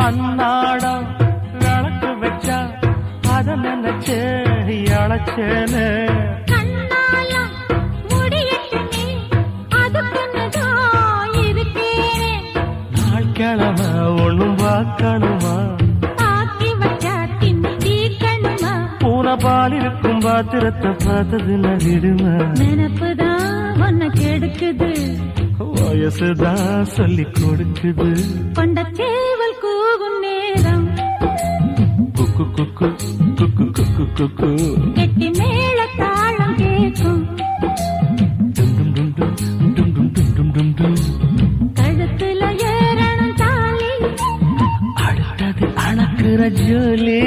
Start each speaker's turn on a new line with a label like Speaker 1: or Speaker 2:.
Speaker 1: அன்னாடம் விளக்கு வச்சா அத நினைச்சே அழைச்சேனே கிழமை ஒண்ணும் பார்க்கணுமா பூனை பால் இருக்கும் பாத்திரத்தை பார்த்தது நடிடுமா
Speaker 2: நினப்புதான் ஒன்ன கெடுக்குது
Speaker 1: வயசுதான் சொல்லி கொடுக்குது
Speaker 2: கொண்ட சேவல் கூவும் நேரம்
Speaker 1: குக்கு குக்கு குக்கு குக்கு குக்கு
Speaker 2: கெட்டி மேல தாளம் கேட்கும்
Speaker 1: டும் டும் டும் டும் டும் டும் டும் டும் டும்
Speaker 2: கழுத்துல ஏறணும் தாலி
Speaker 1: அடுத்தது அணக்குற ஜோலி